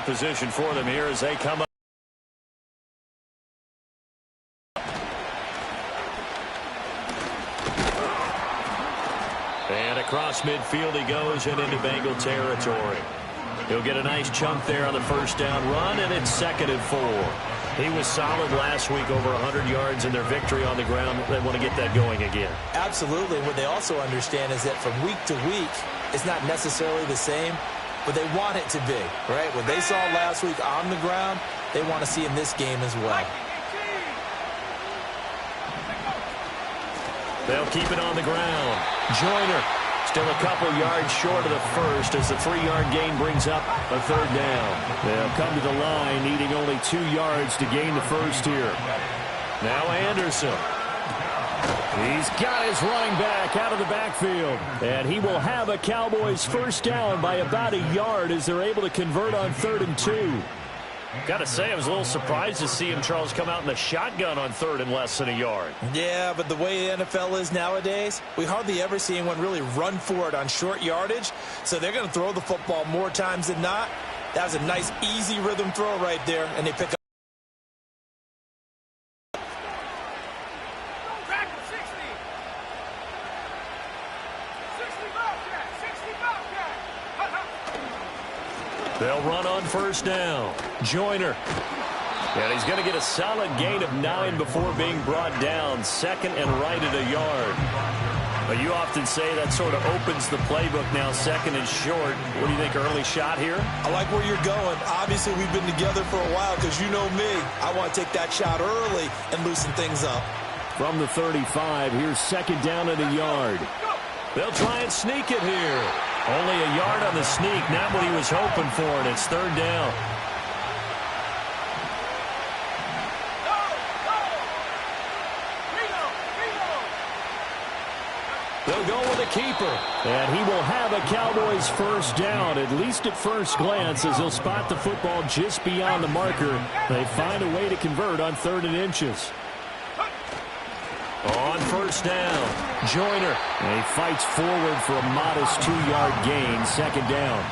position for them here as they come up. And across midfield he goes and into Bengal territory. He'll get a nice chunk there on the first down run, and it's 2nd and 4. He was solid last week, over 100 yards in their victory on the ground. They want to get that going again. Absolutely. What they also understand is that from week to week, it's not necessarily the same, but they want it to be, right? What they saw last week on the ground, they want to see in this game as well. They'll keep it on the ground. Joyner still a couple yards short of the first as the 3-yard gain brings up a 3rd down. They'll come to the line needing only 2 yards to gain the first here. Now Anderson. He's got his running back out of the backfield. And he will have a Cowboys first down by about a yard as they're able to convert on 3rd and 2. Got to say, I was a little surprised to see him, Charles, come out in the shotgun on 3rd and less than a yard. Yeah, but the way the NFL is nowadays, we hardly ever see anyone really run for it on short yardage. So they're going to throw the football more times than not. That was a nice, easy rhythm throw right there, and they pick up. They'll run on first down. Joyner. And he's going to get a solid gain of 9 before being brought down. 2nd and right at a yard. But you often say that sort of opens the playbook now, 2nd and short. What do you think, early shot here? I like where you're going. Obviously, we've been together for a while because you know me. I want to take that shot early and loosen things up. From the 35, here's 2nd down at a yard. They'll try and sneak it here. Only a yard on the sneak, not what he was hoping for, and it's 3rd down. They'll go with a keeper. And he will have a Cowboys first down, at least at first glance, as he'll spot the football just beyond the marker. They find a way to convert on 3rd and inches. On first down, Joyner. And he fights forward for a modest 2-yard gain, 2nd down.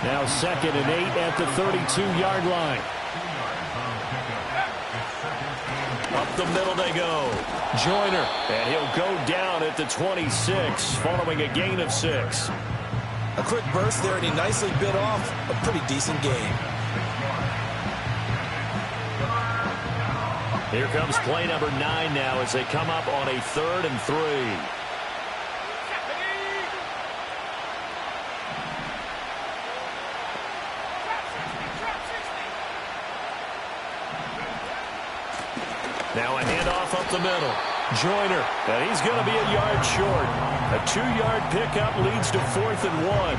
Now 2nd and 8 at the 32-yard line. Up the middle they go. Joyner. And he'll go down at the 26, following a gain of 6. A quick burst there, and he nicely bit off a pretty decent gain. Here comes play number 9 now as they come up on a 3rd and 3. Now a handoff up the middle. Joyner, and he's going to be a yard short. A 2-yard pickup leads to 4th and 1.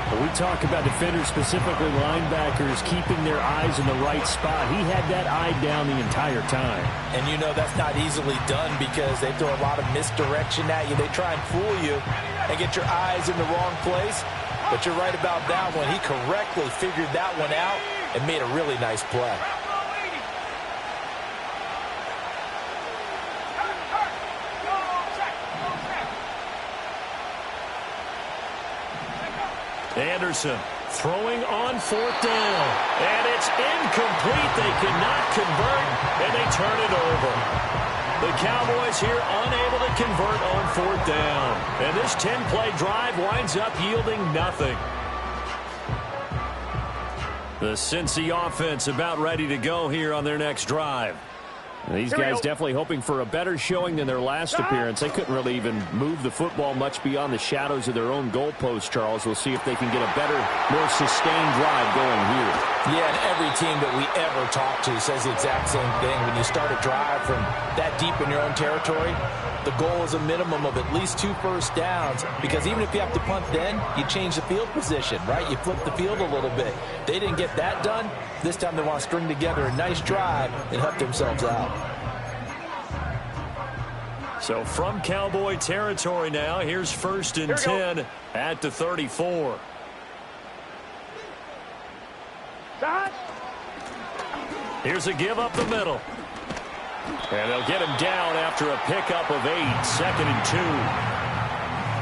When we talk about defenders, specifically linebackers, keeping their eyes in the right spot, he had that eye down the entire time. And you know that's not easily done because they throw a lot of misdirection at you. They try and fool you and get your eyes in the wrong place. But you're right about that one. He correctly figured that one out and made a really nice play. Anderson throwing on 4th down. And it's incomplete. They cannot convert, and they turn it over. The Cowboys here unable to convert on 4th down. And this 10-play drive winds up yielding nothing. The Cincy offense about ready to go here on their next drive. These guys definitely hoping for a better showing than their last appearance. They couldn't really even move the football much beyond the shadows of their own goalpost, Charles. We'll see if they can get a better, more sustained drive going here. Yeah, and every team that we ever talk to says the exact same thing. When you start a drive from that deep in your own territory, the goal is a minimum of at least 2 first downs, because even if you have to punt then, you change the field position, right? You flip the field a little bit. They didn't get that done. This time they want to string together a nice drive and help themselves out. So from Cowboy territory now, here's 1st and 10 at the 34. Here's a give up the middle. And they'll get him down after a pickup of 8, 2nd and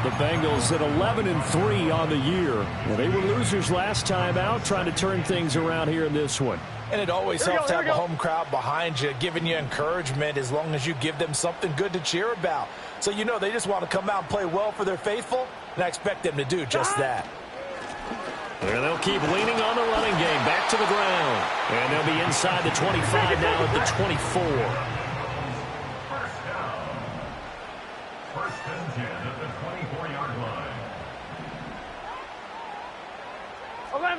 2. The Bengals at 11-3 on the year. Well, they were losers last time out, trying to turn things around here in this one. And it always helps to have a home crowd behind you, giving you encouragement as long as you give them something good to cheer about. So you know they just want to come out and play well for their faithful, and I expect them to do just that. And they'll keep leaning on the running game, back to the ground. And they'll be inside the 25 now at the 24. First and 10 at the 24-yard line.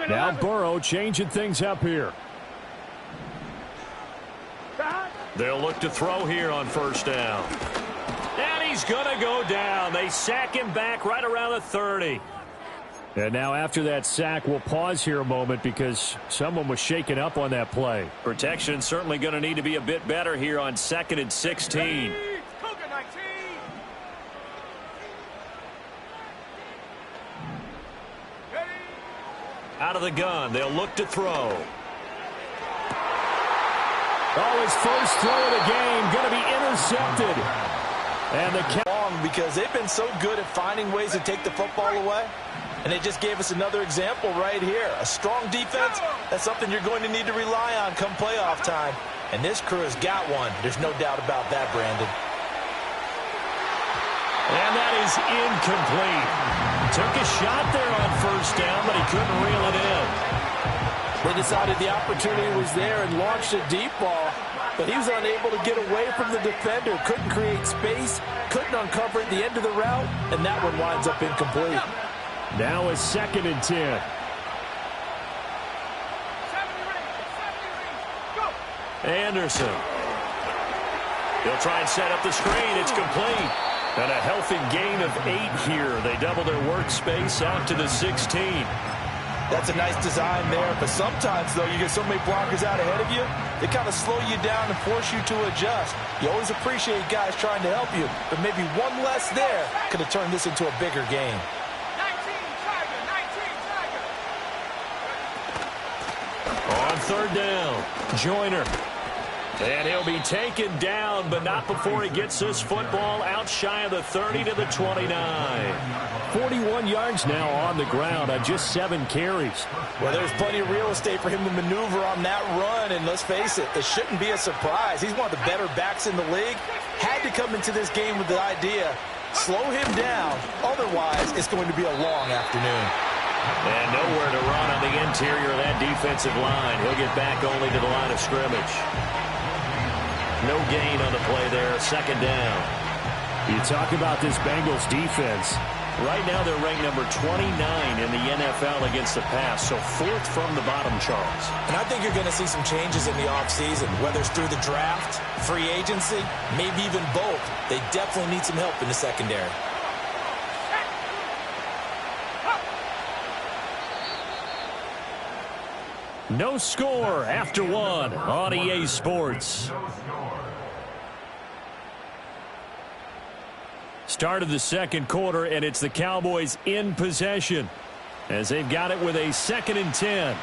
Now Burrow changing things up here. They'll look to throw here on first down. And he's going to go down. They sack him back right around the 30. And now after that sack, we'll pause here a moment because someone was shaken up on that play. Protection certainly going to need to be a bit better here on 2nd and 16. Out of the gun, they'll look to throw. Oh, his first throw of the game going to be intercepted. And the long because they've been so good at finding ways to take the football away. And they just gave us another example right here. A strong defense, that's something you're going to need to rely on come playoff time. And this crew has got one. There's no doubt about that, Brandon. And that is incomplete. Took a shot there on first down, but he couldn't reel it in. They decided the opportunity was there and launched a deep ball, but he was unable to get away from the defender. Couldn't create space, couldn't uncover at the end of the route, and that one winds up incomplete. Now a 2nd and 10. Anderson. He'll try and set up the screen. It's complete. And a healthy gain of 8 here. They double their workspace out to the 16. That's a nice design there, but sometimes, though, you get so many blockers out ahead of you, they kind of slow you down and force you to adjust. You always appreciate guys trying to help you, but maybe one less there could have turned this into a bigger game. 19 Tiger. On third down, Joyner. And he'll be taken down, but not before he gets this football out shy of the 30 to the 29. 41 yards now on the ground on just 7 carries. Well, there's plenty of real estate for him to maneuver on that run, and let's face it, it shouldn't be a surprise. He's one of the better backs in the league. Had to come into this game with the idea, slow him down, otherwise it's going to be a long afternoon. And nowhere to run on the interior of that defensive line. He'll get back only to the line of scrimmage. No gain on the play there, 2nd down. You talk about this Bengals defense. Right now they're ranked number 29 in the NFL against the pass, so 4th from the bottom, Charles. And I think you're going to see some changes in the offseason, whether it's through the draft, free agency, maybe even both. They definitely need some help in the secondary. No score after 1 on EA Sports. Start of the 2nd quarter, and it's the Cowboys in possession as they've got it with a 2nd and 10.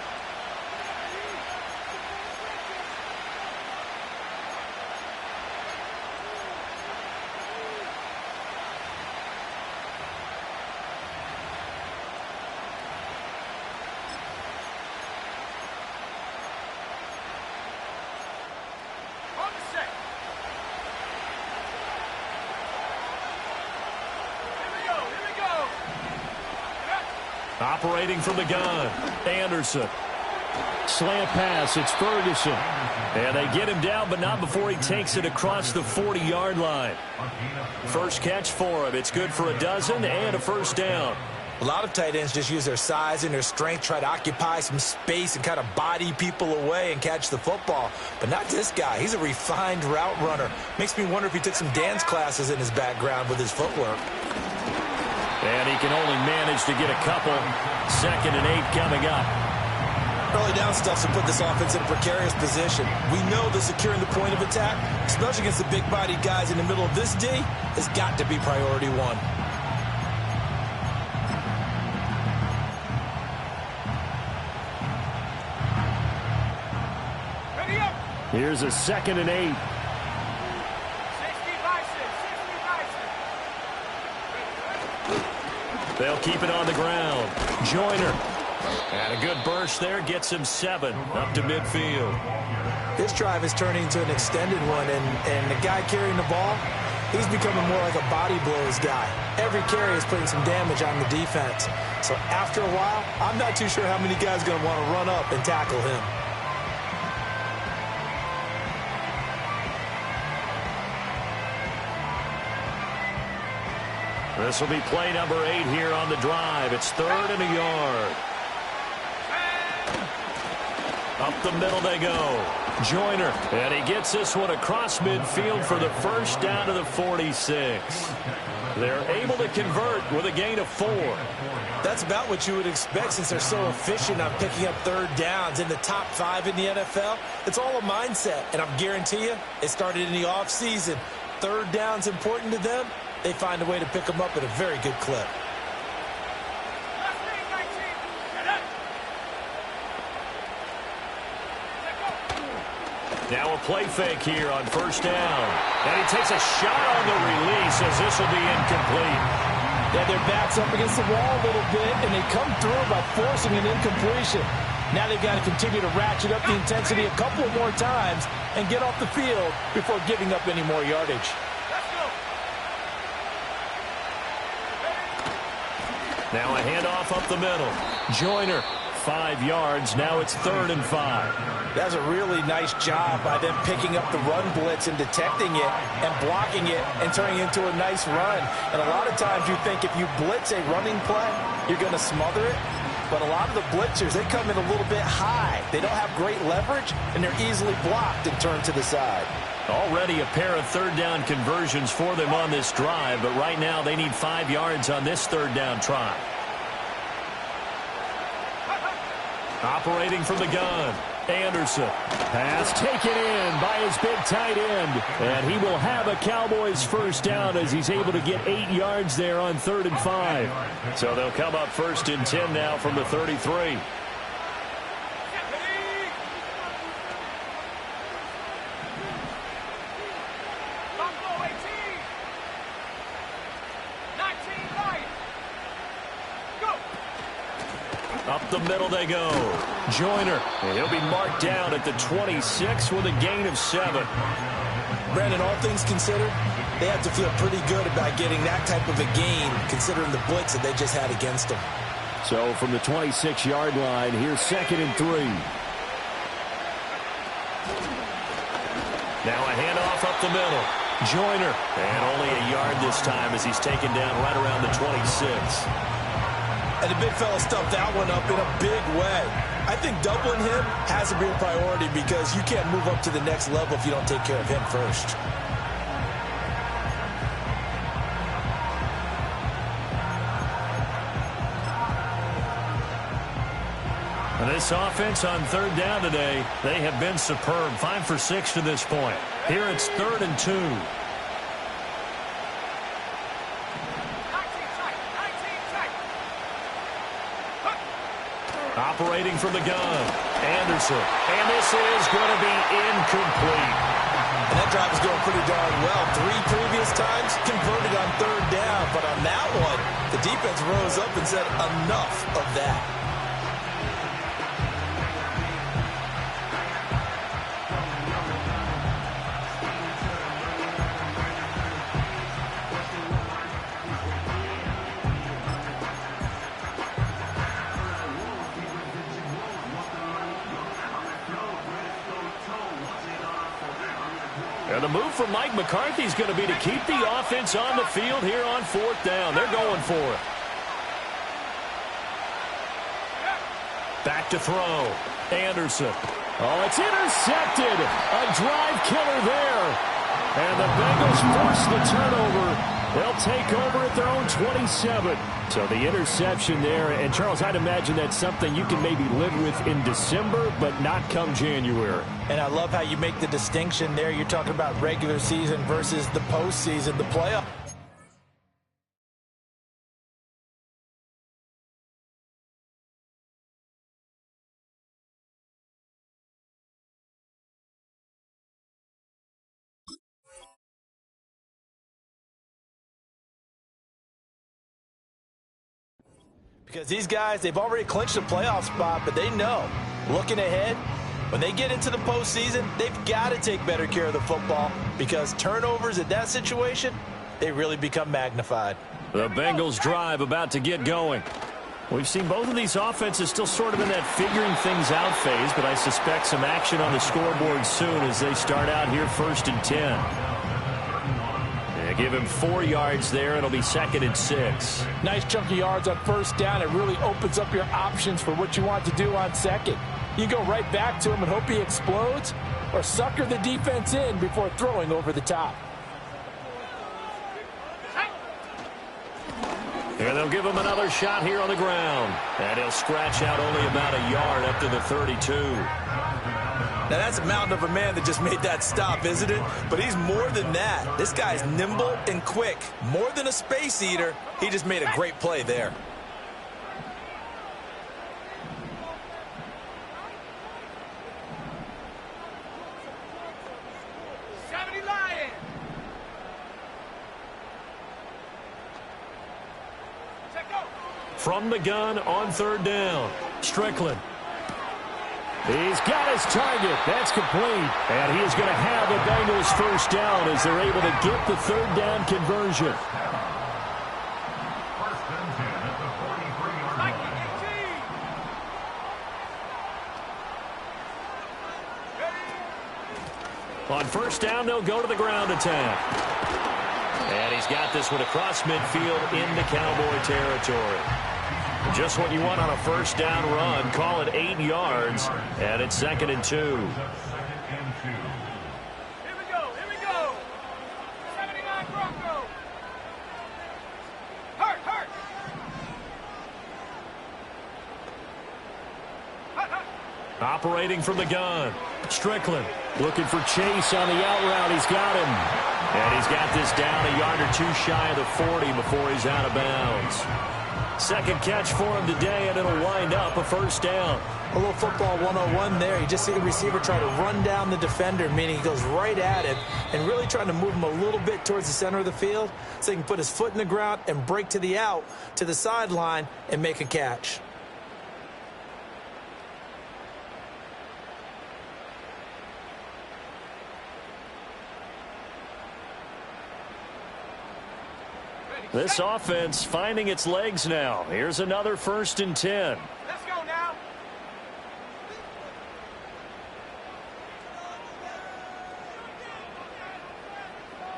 Operating from the gun, Anderson. Slant pass, it's Ferguson. And they get him down, but not before he takes it across the 40-yard line. First catch for him. It's good for a dozen and a first down. A lot of tight ends just use their size and their strength, try to occupy some space and kind of body people away and catch the football. But not this guy. He's a refined route runner. Makes me wonder if he took some dance classes in his background with his footwork. And he can only manage to get a couple. 2nd and 8 coming up. Early down stuff to put this offense in a precarious position. We know that securing the point of attack, especially against the big-bodied guys in the middle of this D, has got to be priority 1. Here's a 2nd and 8. They'll keep it on the ground. Joyner. And a good burst there gets him 7 up to midfield. This drive is turning into an extended one, and the guy carrying the ball, he's becoming more like a body blows guy. Every carry is putting some damage on the defense. So after a while, I'm not too sure how many guys are going to want to run up and tackle him. This will be play number 8 here on the drive. It's 3rd and a yard. Up the middle they go. Joyner. And he gets this one across midfield for the first down to the 46. They're able to convert with a gain of 4. That's about what you would expect since they're so efficient on picking up 3rd downs in the top 5 in the NFL. It's all a mindset, and I guarantee you it started in the offseason. 3rd down's important to them. They find a way to pick them up at a very good clip. Now a play fake here on 1st down. And he takes a shot on the release as this will be incomplete. Yeah, their back's up against the wall a little bit, and they come through by forcing an incompletion. Now they've got to continue to ratchet up the intensity a couple more times and get off the field before giving up any more yardage. Now a handoff up the middle. Joyner, 5 yards. Now it's 3rd and 5. That's a really nice job by them picking up the run blitz and detecting it and blocking it and turning it into a nice run. And a lot of times you think if you blitz a running play, you're going to smother it. But a lot of the blitzers, they come in a little bit high. They don't have great leverage, and they're easily blocked and turned to the side. Already a pair of 3rd down conversions for them on this drive, but right now they need 5 yards on this 3rd down try. Operating from the gun, Anderson. Pass taken in by his big tight end. And he will have a Cowboys 1st down as he's able to get 8 yards there on 3rd and 5. So they'll come up 1st and 10 now from the 33. Up the middle they go. Joyner. And he'll be marked down at the 26 with a gain of 7. Brandon, all things considered, they have to feel pretty good about getting that type of a gain considering the blitz that they just had against them. So from the 26-yard line, here's 2nd and 3. Now a handoff up the middle. Joyner. And only a yard this time as he's taken down right around the 26. And the big fella stuffed that one up in a big way. I think doubling him has to be a priority because you can't move up to the next level if you don't take care of him first. And this offense on 3rd down today, they have been superb. 5 for 6 to this point. Here it's 3rd and 2. Operating from the gun, Anderson. And this is going to be incomplete. And that drive is going pretty darn well. 3 previous times converted on 3rd down. But on that one, the defense rose up and said enough of that. And the move from Mike McCarthy is going to be to keep the offense on the field here on 4th down. They're going for it. Back to throw. Anderson. Oh, it's intercepted. A drive killer there. And the Bengals force the turnover. They'll take over at their own 27. So the interception there. And, Charles, I'd imagine that's something you can maybe live with in December, but not come January. And I love how you make the distinction there. You're talking about regular season versus the postseason, the playoff. Because these guys, they've already clinched a playoff spot, but they know, looking ahead, when they get into the postseason, they've got to take better care of the football because turnovers in that situation, they really become magnified. The Bengals drive about to get going. We've seen both of these offenses still sort of in that figuring things out phase, but I suspect some action on the scoreboard soon as they start out here 1st and 10. They give him 4 yards there. It'll be 2nd and 6. Nice chunk of yards on 1st down. It really opens up your options for what you want to do on 2nd. You go right back to him and hope he explodes, or sucker the defense in before throwing over the top. And they'll give him another shot here on the ground. And he'll scratch out only about a yard up to the 32. Now, that's a mountain of a man that just made that stop, isn't it? But he's more than that. This guy's nimble and quick. More than a space eater, he just made a great play there. From the gun on 3rd down. Strickland. He's got his target. That's complete. And he is going to have the Bengals 1st down as they're able to get the 3rd down conversion. On 1st down, they'll go to the ground attack. And he's got this one across midfield into Cowboy territory. Just what you want on a 1st down run. Call it 8 yards, and it's 2nd and 2. Here we go, 79 Broncos. Hurt. Operating from the gun. Strickland looking for Chase on the out route. He's got him. And he's got this down a yard or 2 shy of the 40 before he's out of bounds. 2nd catch for him today, and it'll wind up a 1st down. A little football 101 there. You just see the receiver try to run down the defender, meaning he goes right at it and really trying to move him a little bit towards the center of the field so he can put his foot in the ground and break to the out, to the sideline, and make a catch. This offense finding its legs now. Here's another 1st and 10. Let's go now.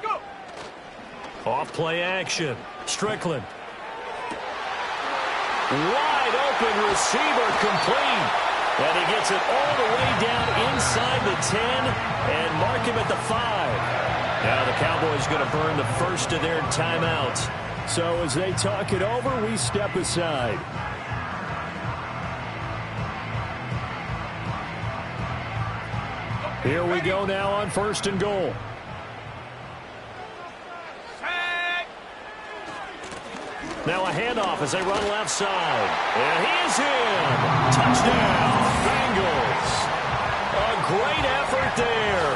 Go. Off play action. Strickland. Wide open receiver complete. And he gets it all the way down inside the 10 and mark him at the 5. Now the Cowboys going to burn the 1st of their timeouts. So as they talk it over, we step aside. Here we go now on 1st and goal. Now a handoff as they run left side. And he is in. Touchdown, Bengals. A great effort there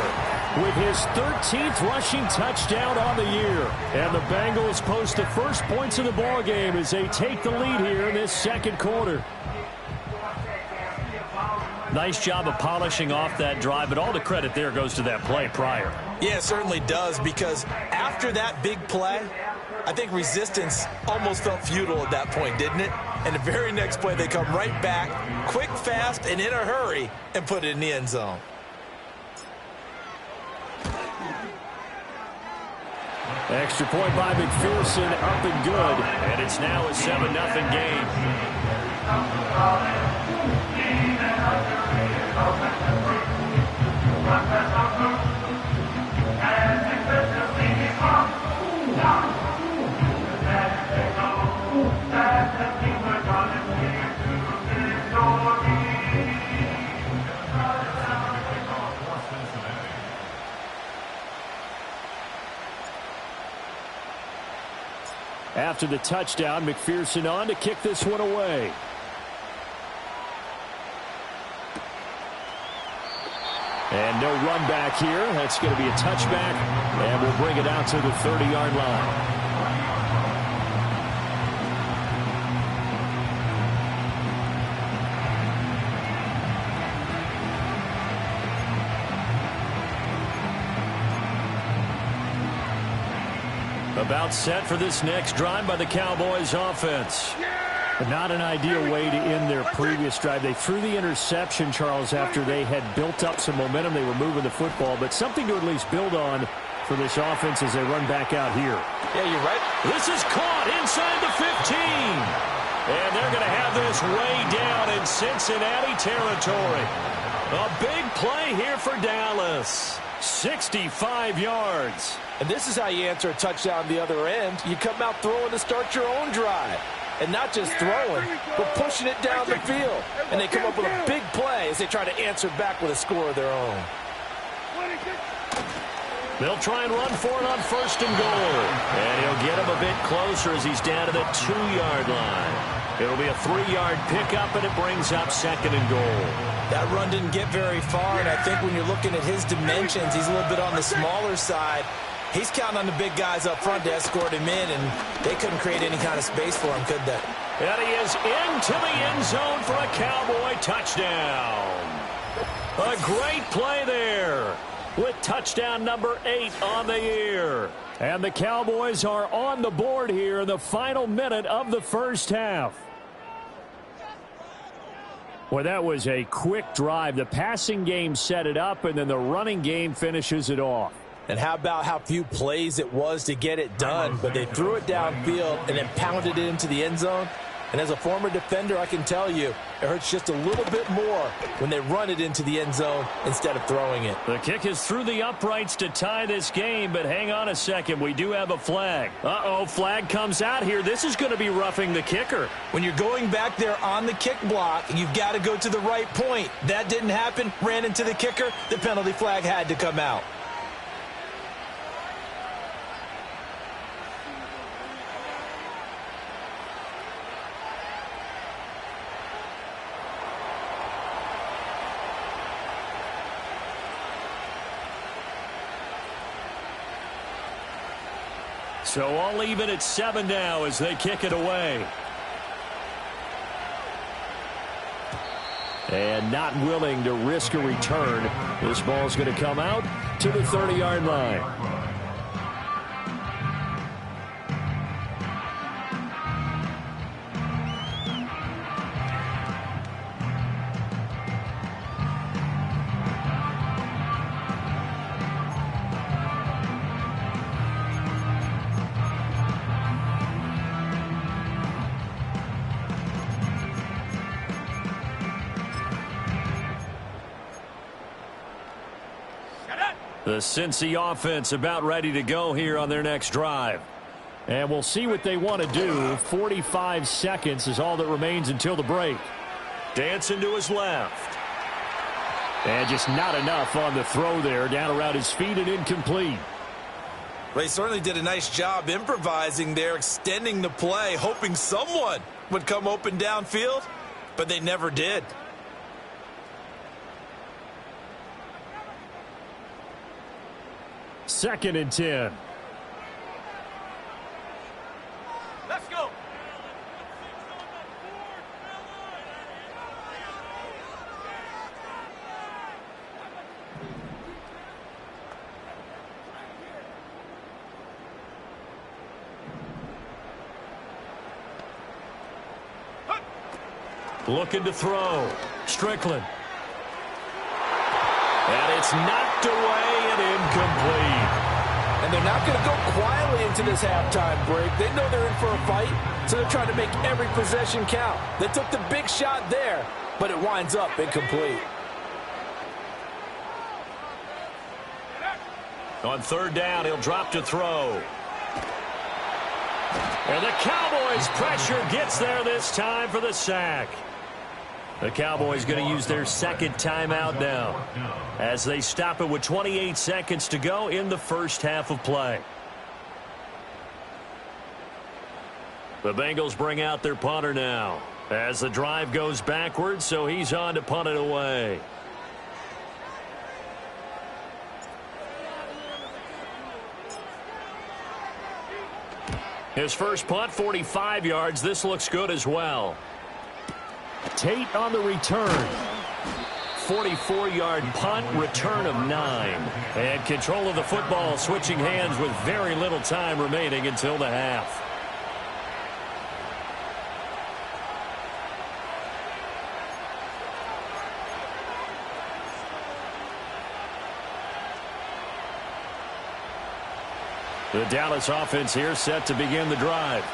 with his 13th rushing touchdown on the year. And the Bengals post the first points of the ballgame as they take the lead here in this 2nd quarter. Nice job of polishing off that drive, but all the credit there goes to that play prior. Yeah, it certainly does, because after that big play, I think resistance almost felt futile at that point, didn't it? And the very next play, they come right back, quick, fast, and in a hurry, and put it in the end zone. Extra point by McPherson, up and good. And it's now a 7-0 game. After the touchdown, McPherson on to kick this one away. And no run back here. That's going to be a touchback, and we'll bring it out to the 30-yard line. About set for this next drive by the Cowboys offense. Not an ideal way to end their previous drive. They threw the interception, Charles, after they had built up some momentum. They were moving the football, but something to at least build on for this offense as they run back out here. Yeah, you're right. This is caught inside the 15. And they're going to have this way down in Cincinnati territory. A big play here for Dallas. 65 yards. And this is how you answer a touchdown the other end. You come out throwing to start your own drive. And not just throwing, but pushing it down the field. And they come up with a big play as they try to answer back with a score of their own. They'll try and run for it on 1st and goal. And he'll get him a bit closer as he's down to the 2-yard line. It'll be a 3-yard pickup, and it brings up 2nd and goal. That run didn't get very far, and I think when you're looking at his dimensions, he's a little bit on the smaller side. He's counting on the big guys up front to escort him in, and they couldn't create any kind of space for him, could they? And he is into the end zone for a Cowboy touchdown. A great play there with touchdown number 8 on the year. And the Cowboys are on the board here in the final minute of the first half. Well, that was a quick drive. The passing game set it up, and then the running game finishes it off. And how about how few plays it was to get it done, but they threw it downfield and then pounded it into the end zone. And as a former defender, I can tell you, it hurts just a little bit more when they run it into the end zone instead of throwing it. The kick is through the uprights to tie this game, but hang on a second. We do have a flag. Uh-oh, flag comes out here. This is going to be roughing the kicker. When you're going back there on the kick block, you've got to go to the right point. That didn't happen. Ran into the kicker. The penalty flag had to come out. So all even at 7 now as they kick it away. And not willing to risk a return. This ball's going to come out to the 30-yard line. The Cincy offense about ready to go here on their next drive. And we'll see what they want to do. 45 seconds is all that remains until the break. Dancing to his left. And just not enough on the throw there. Down around his feet and incomplete. Well, he certainly did a nice job improvising there, extending the play, hoping someone would come open downfield, but they never did. Second and 10. Let's go. Looking to throw. Strickland. And it's knocked away and incomplete. And they're not going to go quietly into this halftime break. They know they're in for a fight, so they're trying to make every possession count. They took the big shot there, but it winds up incomplete. On third down, he'll drop to throw. And the Cowboys' pressure gets there this time for the sack. The Cowboys going to use their second timeout now as they stop it with 28 seconds to go in the first half of play. The Bengals bring out their punter now as the drive goes backwards, so he's on to punt it away. His first punt, 45 yards. This looks good as well. Tate on the return. 44-yard punt, return of 9. And control of the football, switching hands with very little time remaining until the half. The Dallas offense here set to begin the drive.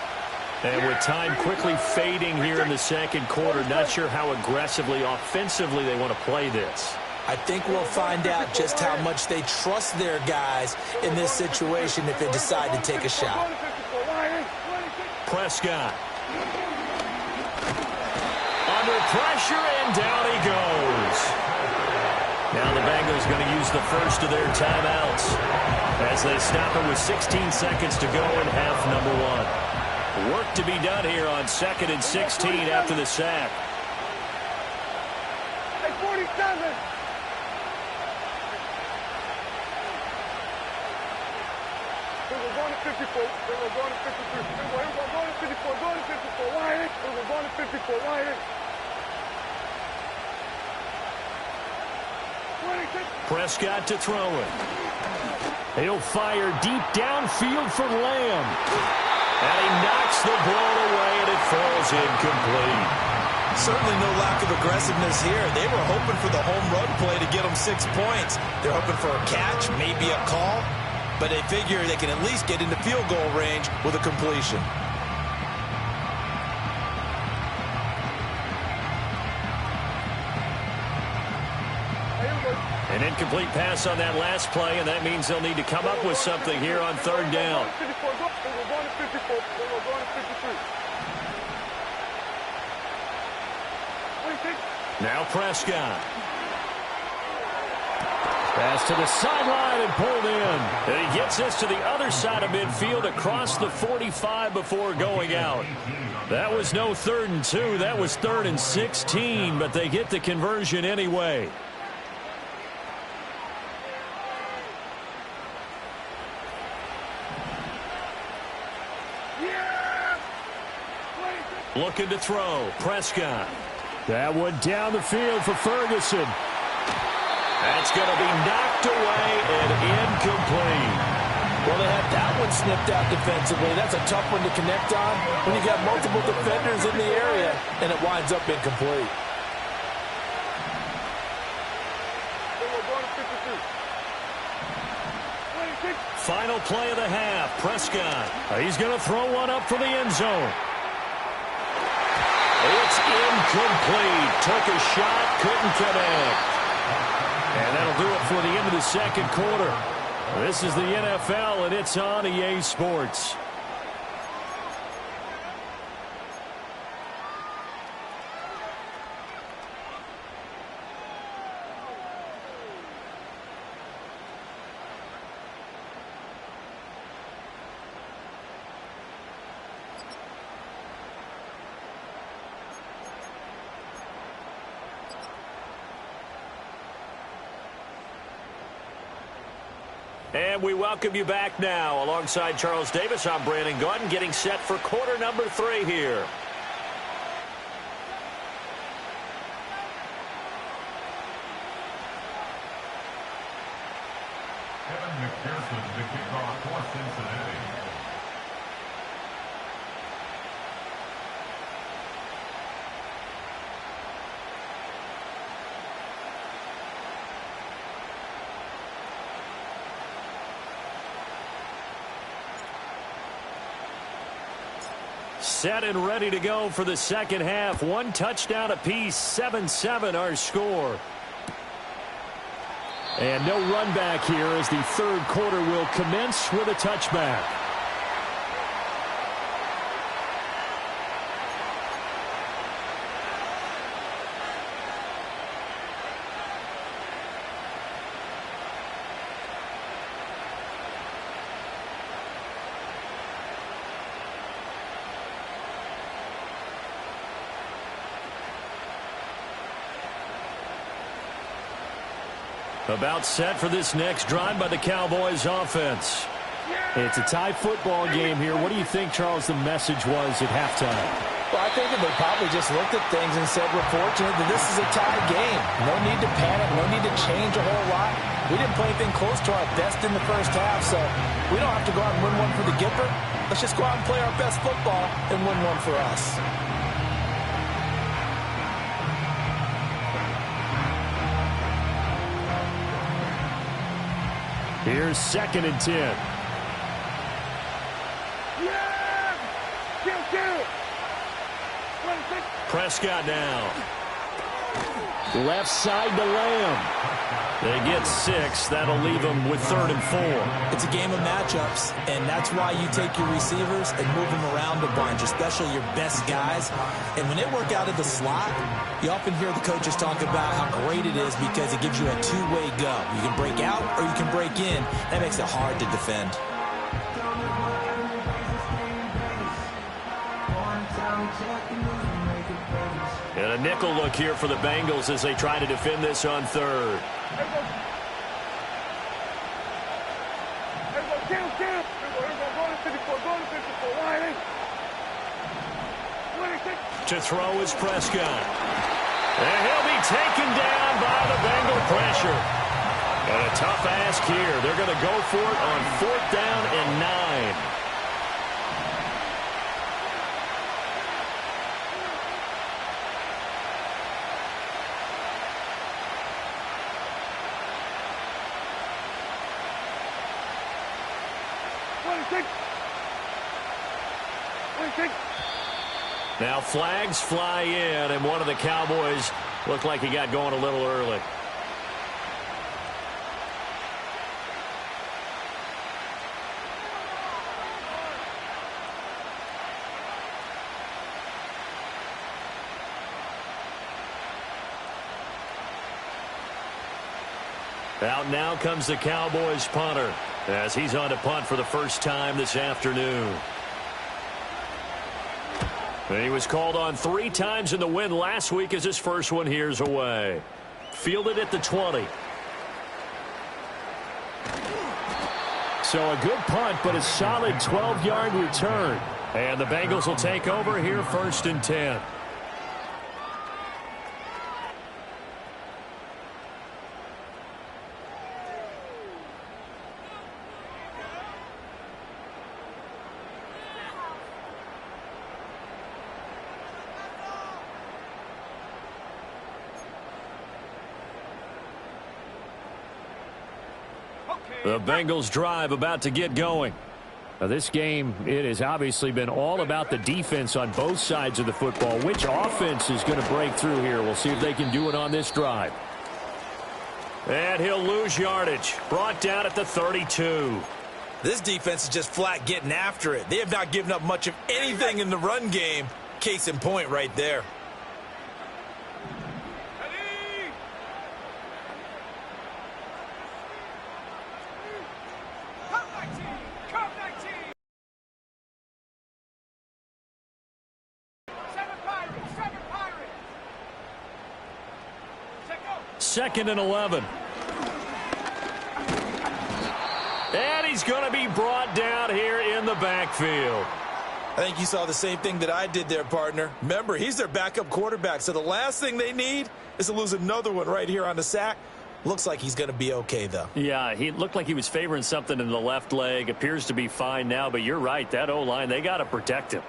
And with time quickly fading here in the second quarter, not sure how aggressively, offensively they want to play this. I think we'll find out just how much they trust their guys in this situation if they decide to take a shot. Prescott. Under pressure, and down he goes. Now the Bengals going to use the first of their timeouts as they stop it with 16 seconds to go in half number 1. Work to be done here on 2nd and 16 after the sack. Hey, 47. We're going to 54. We're going to 53. We're going to 54. Going to 54. Why? We're going to 54. Why? Prescott to throw it. He'll fire deep downfield for Lamb. And he knocks the ball away, and it falls incomplete. Certainly no lack of aggressiveness here. They were hoping for the home run play to get them 6 points. They're hoping for a catch, maybe a call, but they figure they can at least get into field goal range with a completion. An incomplete pass on that last play, and that means they'll need to come up with something here on 3rd down. Now Prescott. Pass to the sideline and pulled in. And he gets this to the other side of midfield across the 45 before going out. That was no 3rd and 2. That was 3rd and 16, but they get the conversion anyway. Looking to throw. Prescott. That one down the field for Ferguson. That's going to be knocked away and incomplete. Well, they had that one snipped out defensively. That's a tough one to connect on when you got multiple defenders in the area, and it winds up incomplete. Final play of the half. Prescott. He's going to throw one up for the end zone. It's incomplete. Took a shot, couldn't connect. And that'll do it for the end of the second quarter. This is the NFL, and it's on EA Sports. And we welcome you back now. Alongside Charles Davis, I'm Brandon Gordon, getting set for quarter number 3 here. Kevin McPherson to kick off for Cincinnati. Set and ready to go for the second half. 1 touchdown apiece, 7-7 our score. And no run back here as the third quarter will commence with a touchback. About set for this next drive by the Cowboys offense. It's a tie football game here. What do you think, Charles, the message was at halftime? Well, I think that they probably just looked at things and said, we're fortunate that this is a tie game. No need to panic, no need to change a whole lot. We didn't play anything close to our best in the first half, so we don't have to go out and win one for the Gipper. Let's just go out and play our best football and win one for us. Here's 2nd and 10. Prescott now. Left side to Lamb. They get 6. That'll leave them with 3rd and 4. It's a game of matchups, and that's why you take your receivers and move them around a bunch, especially your best guys. And when they work out of the slot, you often hear the coaches talk about how great it is because it gives you a two-way go. You can break out or you can break in. That makes it hard to defend. And a nickel look here for the Bengals as they try to defend this on 3rd. To throw is Prescott. And he'll be taken down by the Bengal pressure. And a tough ask here. They're going to go for it on 4th down and 9. Now flags fly in, and one of the Cowboys looked like he got going a little early. Out now comes the Cowboys punter as he's on to punt for the first time this afternoon. And he was called on 3 times in the win last week as his first one here's away. Fielded at the 20. So a good punt, but a solid 12-yard return. And the Bengals will take over here 1st and 10. The Bengals drive about to get going. Now this game, it has obviously been all about the defense on both sides of the football. Which offense is going to break through here? We'll see if they can do it on this drive. And he'll lose yardage. Brought down at the 32. This defense is just flat getting after it. They have not given up much of anything in the run game. Case in point right there. Second and 11. And he's going to be brought down here in the backfield. I think you saw the same thing that I did there, partner. Remember, he's their backup quarterback, so the last thing they need is to lose another one right here on the sack. Looks like he's going to be okay, though. Yeah, he looked like he was favoring something in the left leg. Appears to be fine now, but you're right. That O-line, they got to protect him.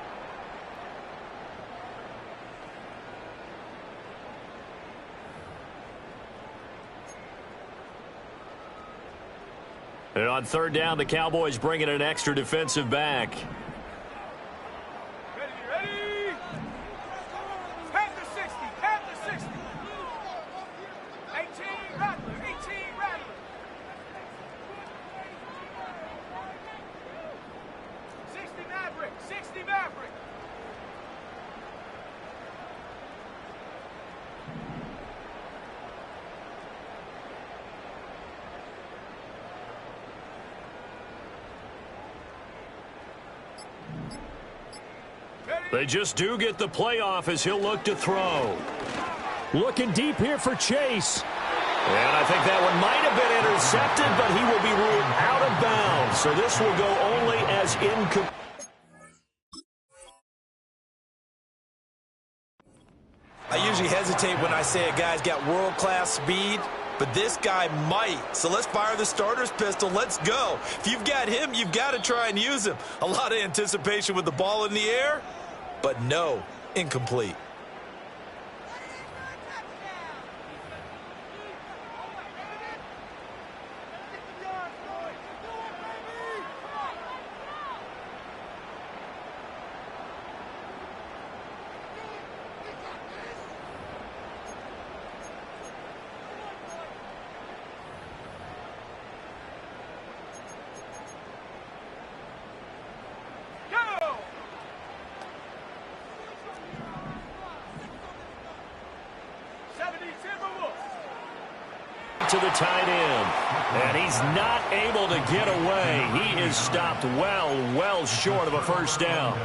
And on 3rd down, the Cowboys bring in an extra defensive back. Ready. Head to 60. Head to 60. 18 Rattler. 18 Rattler. 60 Maverick. 60 Maverick. They just do get the playoff as he'll look to throw. Looking deep here for Chase. And I think that one might have been intercepted, but he will be ruled out of bounds. So this will go only as incomplete. I usually hesitate when I say a guy's got world-class speed, but this guy might. So let's fire the starter's pistol. Let's go. If you've got him, you've got to try and use him. A lot of anticipation with the ball in the air, but no, incomplete. To the tight end, and he's not able to get away. He is stopped well short of a first down.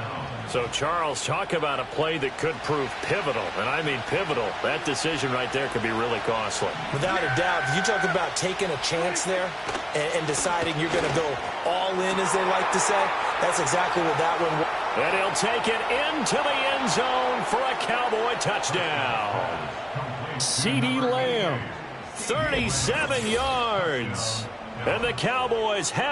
So, Charles, talk about a play that could prove pivotal, and I mean pivotal. That decision right there could be really costly. Without a doubt, you talk about taking a chance there and deciding you're going to go all in, as they like to say. That's exactly what that one was. And he'll take it into the end zone for a Cowboy touchdown. CeeDee Lamb, 37 yards. And the Cowboys have